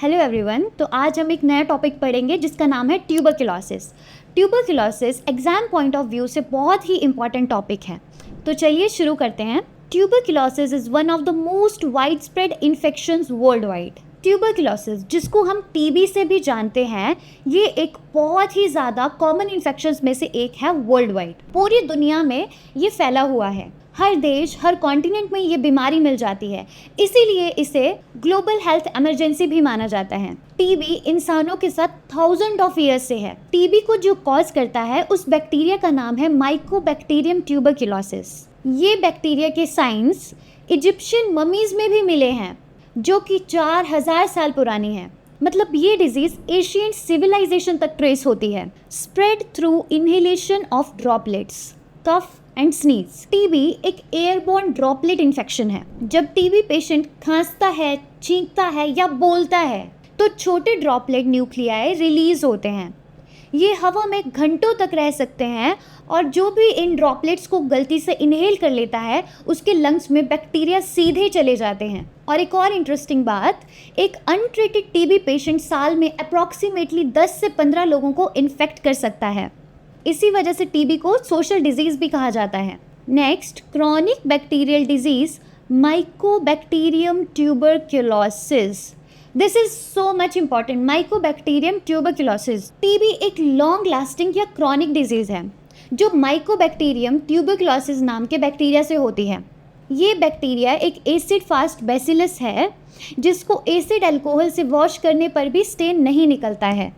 Hello everyone. तो आज हम एक नया टॉपिक पढ़ेंगे जिसका नाम है tuberculosis. Tuberculosis exam point of view से बहुत ही इंपॉर्टेंट टॉपिक है। तो चलिए शुरू करते हैं। Tuberculosis is one of the most wide spread infections world wide. Tuberculosis, जिसको हम टीबी से भी जानते हैं, ये एक बहुत ही ज़्यादा कॉमन इन्फेक्शंस में से एक है वर्ल्ड वाइड। पूरी दुनिया में ये फैला हुआ है। हर देश, हर कॉन्टिनेंट में ये बीमारी मिल जाती है, इसीलिए इसे ग्लोबल हेल्थ इमरजेंसी भी माना जाता है। टीबी इंसानों के साथ थाउजेंड ऑफ ईयर्स से है। टीबी को जो कॉज करता है उस बैक्टीरिया का नाम है माइकोबैक्टीरियम ट्यूबरक्लोसिस। ये बैक्टीरिया के साइंस इजिप्शियन ममीज में भी मिले हैं, जो कि 4000 साल पुरानी है। मतलब ये डिजीज एशियन सिविलाइजेशन तक ट्रेस होती है। Spread through inhalation of droplets, cough and sneeze. TB एक एयरबोर्न ड्रॉपलेट इन्फेक्शन है। जब टीबी पेशेंट खांसता है, छींकता है या बोलता है तो छोटे ड्रॉपलेट न्यूक्लियाई रिलीज होते हैं। ये हवा में घंटों तक रह सकते हैं और जो भी इन ड्रॉपलेट्स को गलती से इनहेल कर लेता है उसके लंग्स में बैक्टीरिया सीधे चले जाते हैं। और एक और इंटरेस्टिंग बात, एक अनट्रीटेड टीबी पेशेंट साल में अप्रॉक्सीमेटली 10 से 15 लोगों को इन्फेक्ट कर सकता है। इसी वजह से टीबी को सोशल डिजीज भी कहा जाता है। Next, chronic bacterial disease Mycobacterium tuberculosis. This is so much important. Mycobacterium tuberculosis TB एक लॉन्ग लास्टिंग या क्रॉनिक डिजीज है जो माइकोबैक्टीरियम ट्यूबरक्लोसिस नाम के बैक्टीरिया से होती है। ये बैक्टीरिया एक एसिड फास्ट बैसिलस है जिसको एसिड अल्कोहल से वॉश करने पर भी स्टेन नहीं निकलता है।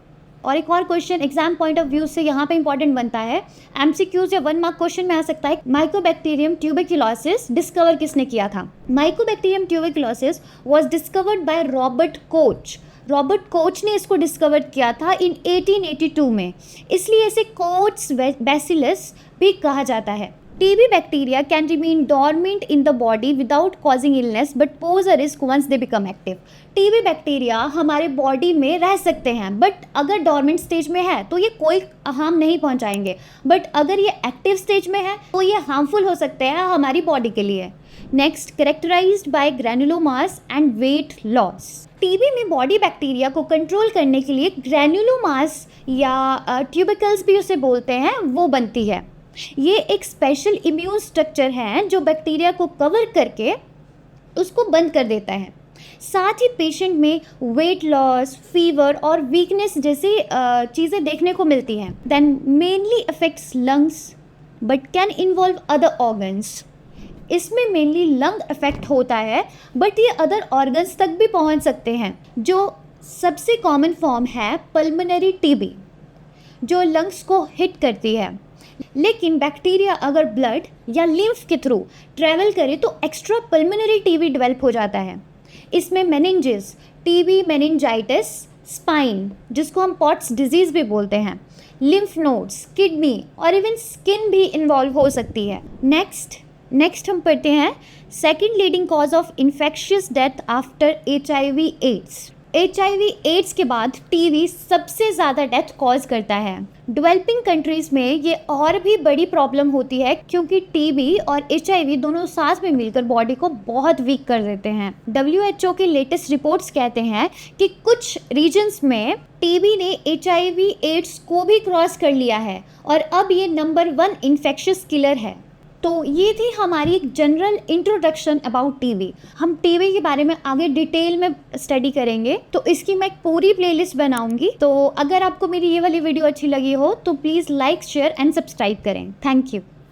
और एक और question exam point of view से यहाँ पे इंपॉर्टेंट बनता है, एमसीक्यूज या 1 मार्क क्वेश्चन में आ सकता है, माइकोबैक्टीरियम ट्यूबरक्लोसिस डिस्कवर किसने किया था। Mycobacterium tuberculosis was discovered by Robert Koch. Robert Koch ने इसको डिस्कवर किया था इन 1882 में, इसलिए इसे कोच बैसिलस भी कहा जाता है। TB bacteria can remain dormant in the body without causing illness but pose a risk once they become active. TB bacteria हमारे बॉडी में रह सकते हैं, बट अगर डॉर्मेंट स्टेज में है तो ये कोई हार्म नहीं पहुंचाएंगे, बट अगर ये एक्टिव स्टेज में है तो ये हार्मफुल हो सकते हैं हमारी बॉडी के लिए। Next, characterized by granulomas and weight loss. TB में बॉडी बैक्टीरिया को कंट्रोल करने के लिए ग्रैनुलोमास या ट्यूबिकल्स भी उसे बोलते हैं, वो बनती है। ये एक स्पेशल इम्यून स्ट्रक्चर है जो बैक्टीरिया को कवर करके उसको बंद कर देता है। साथ ही पेशेंट में वेट लॉस, फीवर और वीकनेस जैसी चीज़ें देखने को मिलती हैं। Then mainly affects lungs but can involve other organs. इसमें मेनली लंग अफेक्ट होता है बट ये अदर ऑर्गन्स तक भी पहुंच सकते हैं। जो सबसे कॉमन फॉर्म है पल्मोनरी टीबी, जो लंग्स को हिट करती है। लेकिन बैक्टीरिया अगर ब्लड या लिम्फ के थ्रू ट्रैवल करे तो एक्स्ट्रा पल्मोनरी टीबी डेवलप हो जाता है। इसमें मेनिंजेस, टीबी मेनिंजाइटिस, स्पाइन जिसको हम पॉट्स डिजीज़ भी बोलते हैं, लिम्फ नोड्स, किडनी और इवन स्किन भी इन्वॉल्व हो सकती है। नेक्स्ट हम पढ़ते हैं second leading cause of infectious death after HIV AIDS. HIV AIDS के बाद टीबी सबसे ज़्यादा डेथ कॉज करता है। डेवलपिंग कंट्रीज़ में ये और भी बड़ी प्रॉब्लम होती है क्योंकि टीबी और HIV दोनों साथ में मिलकर बॉडी को बहुत वीक कर देते हैं। WHO के लेटेस्ट रिपोर्ट्स कहते हैं कि कुछ रीजन्स में टीबी ने HIV एड्स को भी क्रॉस कर लिया है और अब ये नंबर 1 इन्फेक्शियस किलर है। तो ये थी हमारी एक जनरल इंट्रोडक्शन अबाउट टीबी। हम टीबी के बारे में आगे डिटेल में स्टडी करेंगे, तो इसकी मैं एक पूरी प्लेलिस्ट बनाऊंगी। तो अगर आपको मेरी ये वाली वीडियो अच्छी लगी हो तो please like, share and subscribe करें। Thank you.